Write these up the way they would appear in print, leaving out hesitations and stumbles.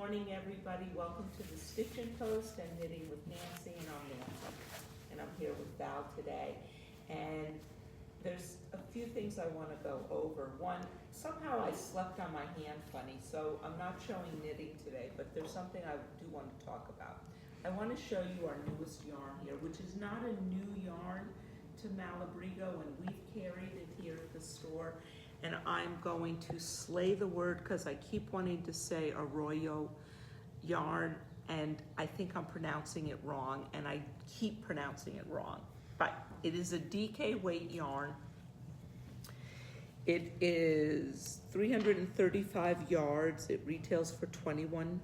morning, everybody. Welcome to the Stitchin Post and Knitting with Nancy, and I'm Nancy. And I'm here with Val today. And there's a few things I want to go over. One, somehow I slept on my hand funny, so I'm not showing knitting today, but there's something I do want to talk about. I want to show you our newest yarn here, which is not a new yarn to Malabrigo, and we've carried it here at the store. And I'm going to slay the word because I keep wanting to say Arroyo yarn, and I think I'm pronouncing it wrong, and I keep pronouncing it wrong. But it is a DK weight yarn. It is 335 yards. It retails for $21.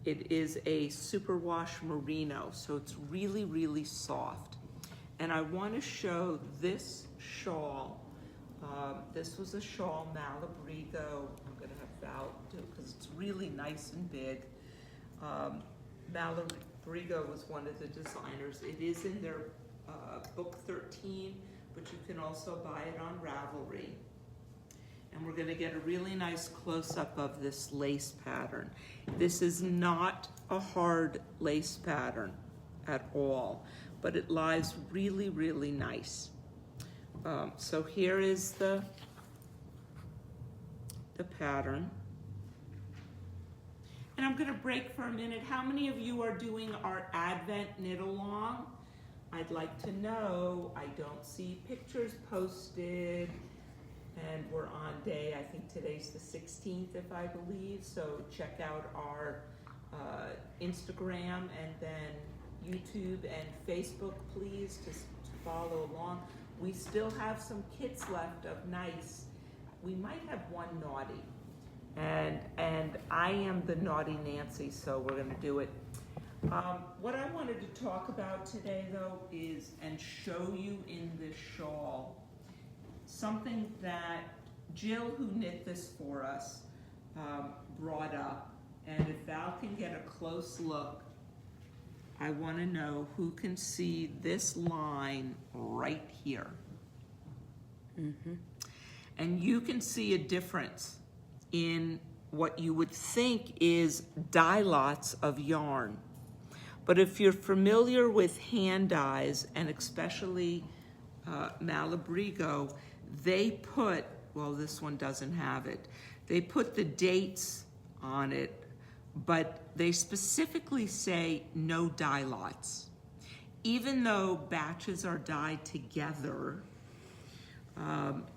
It is a superwash merino, so it's really, really soft. And I want to show this shawl. This was a shawl, Malabrigo. I'm going to have Val do it because it's really nice and big. Malabrigo was one of the designers. It is in their book 13, but you can also buy it on Valori. And we're going to get a really nice close-up of this lace pattern. This is not a hard lace pattern at all, but it lies really, really nice. So here is the pattern. And I'm going to break for a minute. How many of you are doing our Advent knit along? I'd like to know. I don't see pictures posted. And we're on day, I think today's the 16th, if I believe. So check out our Instagram and then YouTube and Facebook, please, to follow along. We still have some kits left of nice. We might have one naughty. And I am the naughty Nancy, so we're gonna do it. What I wanted to talk about today though is, and show you in this shawl, something that Jill, who knit this for us, brought up. And if Val can get a close look, I want to know who can see this line right here. Mm-hmm. And you can see a difference in what you would think is dye lots of yarn. But if you're familiar with hand dyes, and especially Malabrigo, they put, well, this one doesn't have it, they put the dates on it, but they specifically say no dye lots. Even though batches are dyed together,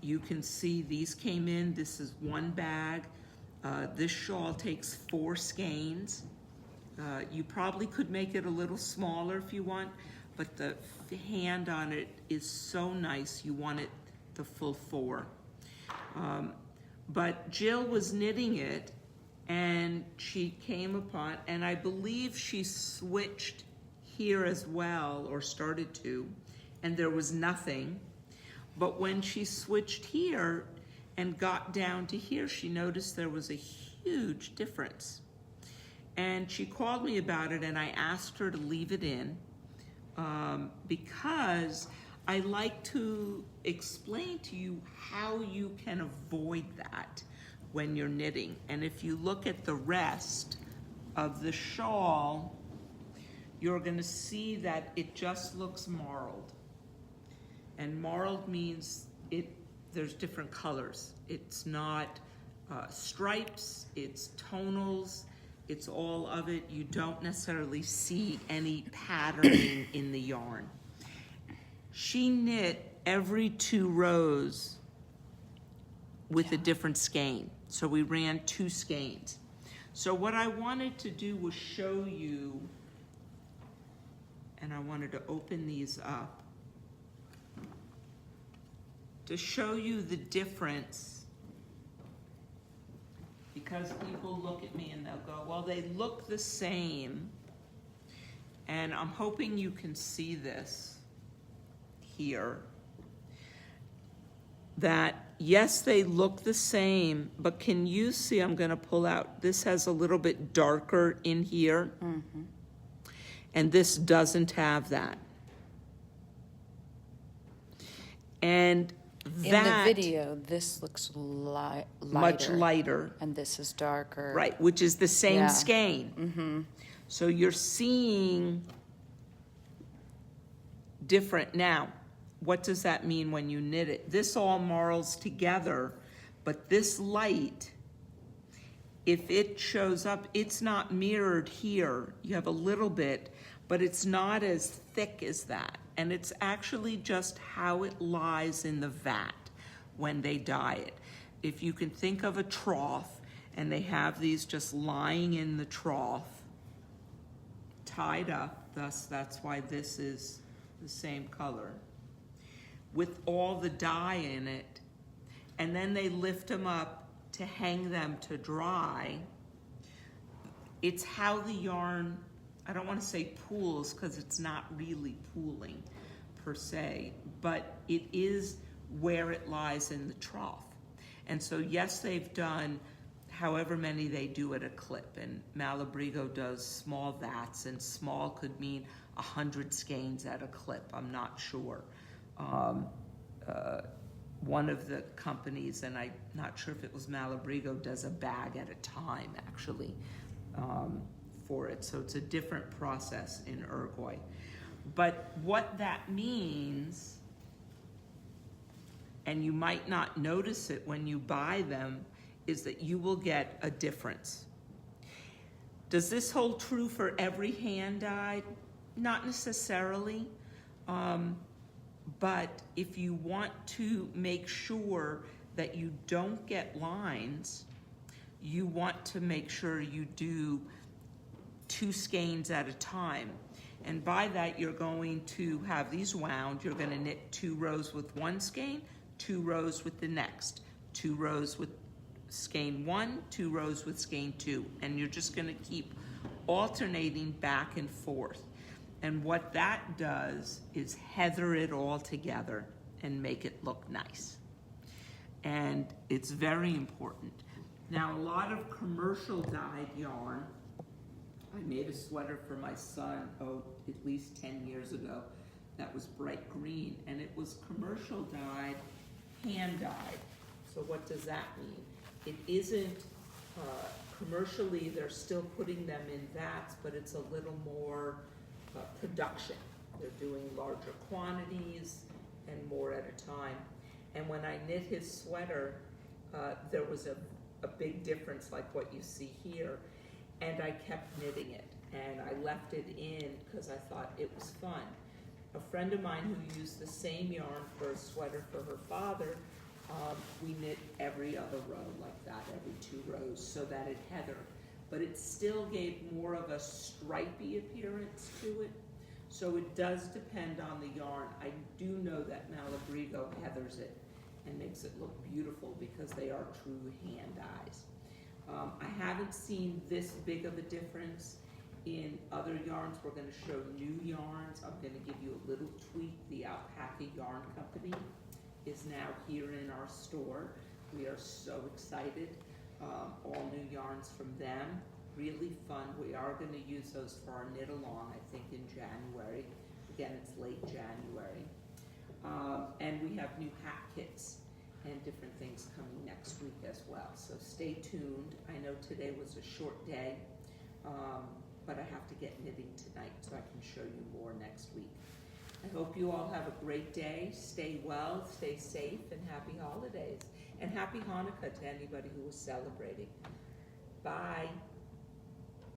you can see these came in, this is one bag. This shawl takes 4 skeins. You probably could make it a little smaller if you want, but the hand on it is so nice, you want it the full 4. But Jill was knitting it, and she came upon, and I believe she switched here as well, or started to, and there was nothing. But when she switched here and got down to here, she noticed there was a huge difference. And she called me about it, and I asked her to leave it in because I like to explain to you how you can avoid that when you're knitting. And if you look at the rest of the shawl, you're going to see that it just looks marled. And marled means there's different colors. It's not stripes, it's tonals, it's all of it. You don't necessarily see any patterning in the yarn. She knit every 2 rows with a different skein. So we ran 2 skeins. So what I wanted to do was show you, and I wanted to open these up, to show you the difference, because people look at me and they'll go, well, they look the same. And I'm hoping you can see this here, that yes, they look the same, but can you see, I'm going to pull out, this has a little bit darker in here, and this doesn't have that. And In the video, this looks lighter. Much lighter. And this is darker. Right, which is the same Yeah. skein. Mm-hmm. So you're seeing different. Now, what does that mean when you knit it? This all marls together, but this light, if it shows up, it's not mirrored here. You have a little bit, but it's not as thick as that. And it's actually just how it lies in the vat when they dye it. If you can think of a trough, and they have these just lying in the trough, tied up, thus that's why this is the same color, with all the dye in it, and then they lift them up to hang them to dry. It's how the yarn, I don't want to say pools because it's not really pooling per se, but it is where it lies in the trough. And so yes, they've done however many they do at a clip, and Malabrigo does small vats, and small could mean 100 skeins at a clip, I'm not sure. One of the companies, and I'm not sure if it was Malabrigo, does a bag at a time actually for it. So it's a different process in Uruguay. But what that means, and you might not notice it when you buy them, is that you will get a difference. Does this hold true for every hand dyed? Not necessarily. But if you want to make sure that you don't get lines, you want to make sure you do 2 skeins at a time. And by that, you're going to have these wound. You're going to knit 2 rows with 1 skein, 2 rows with the next, 2 rows with skein 1, 2 rows with skein 2. And you're just going to keep alternating back and forth. And what that does is heather it all together and make it look nice. And it's very important. Now, a lot of commercial dyed yarn, I made a sweater for my son, at least 10 years ago, that was bright green, and it was commercial dyed, hand dyed. So what does that mean? It isn't, commercially, they're still putting them in vats, but it's a little more production. They're doing larger quantities and more at a time. And when I knit his sweater, there was a big difference like what you see here. And I kept knitting it, and I left it in because I thought it was fun. A friend of mine who used the same yarn for a sweater for her father, we knit every other row like that, every 2 rows, so that it heathered. But it still gave more of a stripy appearance to it. So it does depend on the yarn. I do know that Malabrigo heathers it and makes it look beautiful because they are true hand dyes. I haven't seen this big of a difference in other yarns. We're going to show new yarns. I'm going to give you a little tweak. The Alpaca Yarn Company is now here in our store. We are so excited. All new yarns from them. Really fun. We are going to use those for our knit along, I think, in January. Again, it's late January. And we have new hat kits and different things coming next week as well. So stay tuned. I know today was a short day, but I have to get knitting tonight so I can show you more next week. I hope you all have a great day. Stay well, stay safe, and happy holidays. And happy Hanukkah to anybody who is celebrating. Bye.